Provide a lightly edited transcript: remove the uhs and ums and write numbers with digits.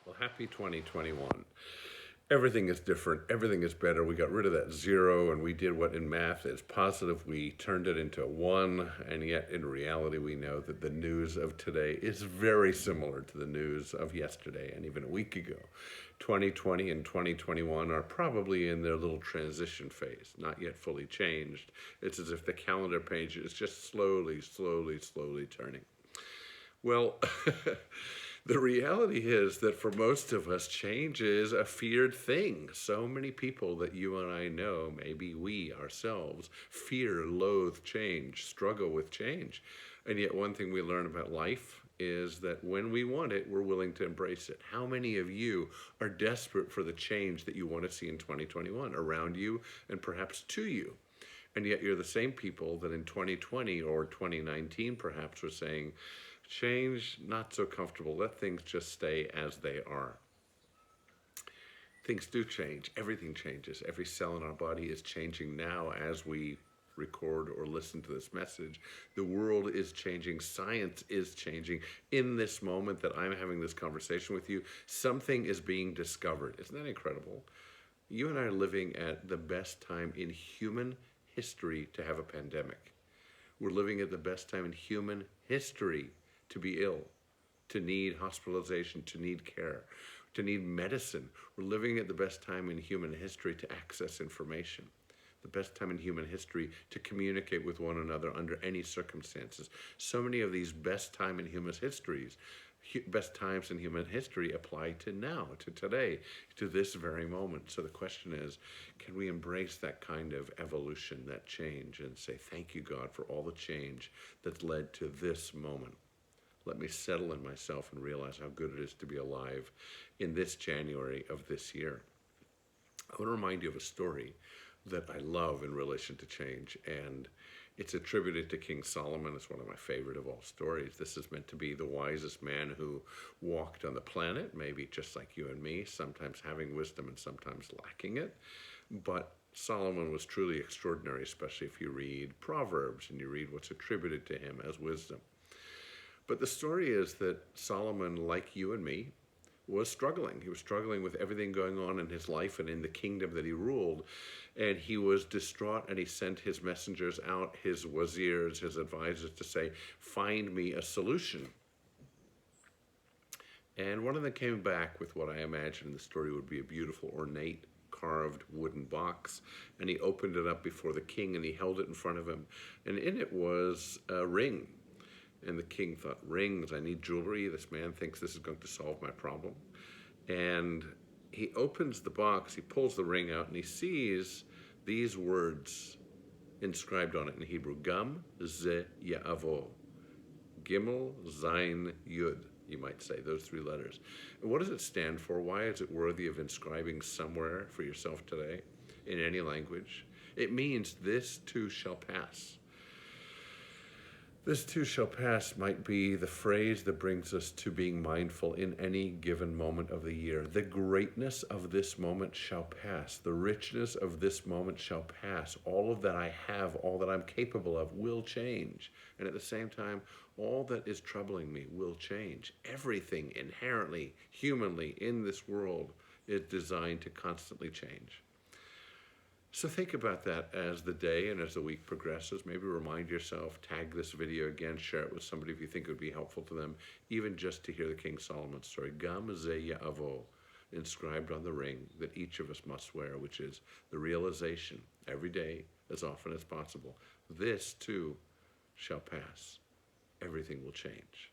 Well, happy 2021. Everything is different. Everything is better. We got rid of that zero and we did what in math is positive. We turned it into one. And yet in reality, we know that the news of today is very similar to the news of yesterday and even a week ago. 2020 and 2021 are probably in their little transition phase, not yet fully changed. It's as if the calendar page is just slowly turning. Well, the reality is that for most of us, change is a feared thing. So many people that you and I know, maybe we ourselves, fear, loathe change, struggle with change. And yet one thing we learn about life is that when we want it, we're willing to embrace it. How many of you are desperate for the change that you want to see in 2021 around you and perhaps to you? And yet you're the same people that in 2020 or 2019 perhaps were saying, change, not so comfortable. Let things just stay as they are. Things do change. Everything changes. Every cell in our body is changing now as we record or listen to this message. The world is changing. Science is changing. In this moment that I'm having this conversation with you, something is being discovered. Isn't that incredible? You and I are living at the best time in human history to have a pandemic. We're living at the best time in human history to be ill, to need hospitalization, to need care, to need medicine. We're living at the best time in human history to access information, the best time in human history to communicate with one another under any circumstances. So many of these best times in human history apply to now, to today, to this very moment. So the question is, can we embrace that kind of evolution, that change, and say, thank you, God, for all the change that's led to this moment. Let me settle in myself and realize how good it is to be alive in this January of this year. I want to remind you of a story that I love in relation to change, and it's attributed to King Solomon. It's one of my favorite of all stories. This is meant to be the wisest man who walked on the planet, maybe just like you and me, sometimes having wisdom and sometimes lacking it. But Solomon was truly extraordinary, especially if you read Proverbs and you read what's attributed to him as wisdom. But the story is that Solomon, like you and me, was struggling. He was struggling with everything going on in his life and in the kingdom that he ruled. And he was distraught, and he sent his messengers out, his wazirs, his advisors, to say, find me a solution. And one of them came back with what I imagine in the story would be a beautiful, ornate, carved wooden box. And he opened it up before the king, and he held it in front of him. And in it was a ring. And the king thought, rings, I need jewelry. This man thinks this is going to solve my problem. And he opens the box, he pulls the ring out, and he sees these words inscribed on it in Hebrew. Gam ze ya'avo. Gimel Zayin Yud, you might say, those three letters. And what does it stand for? Why is it worthy of inscribing somewhere for yourself today in any language? It means this too shall pass. This too shall pass might be the phrase that brings us to being mindful in any given moment of the year. The greatness of this moment shall pass. The richness of this moment shall pass. All of that I have, all that I'm capable of will change. And at the same time, all that is troubling me will change. Everything inherently, humanly in this world is designed to constantly change. So think about that as the day and as the week progresses. Maybe remind yourself, tag this video again, share it with somebody if you think it would be helpful to them, even just to hear the King Solomon story. Gam ze ya'avo, inscribed on the ring that each of us must wear, which is the realization every day, as often as possible, this too shall pass. Everything will change.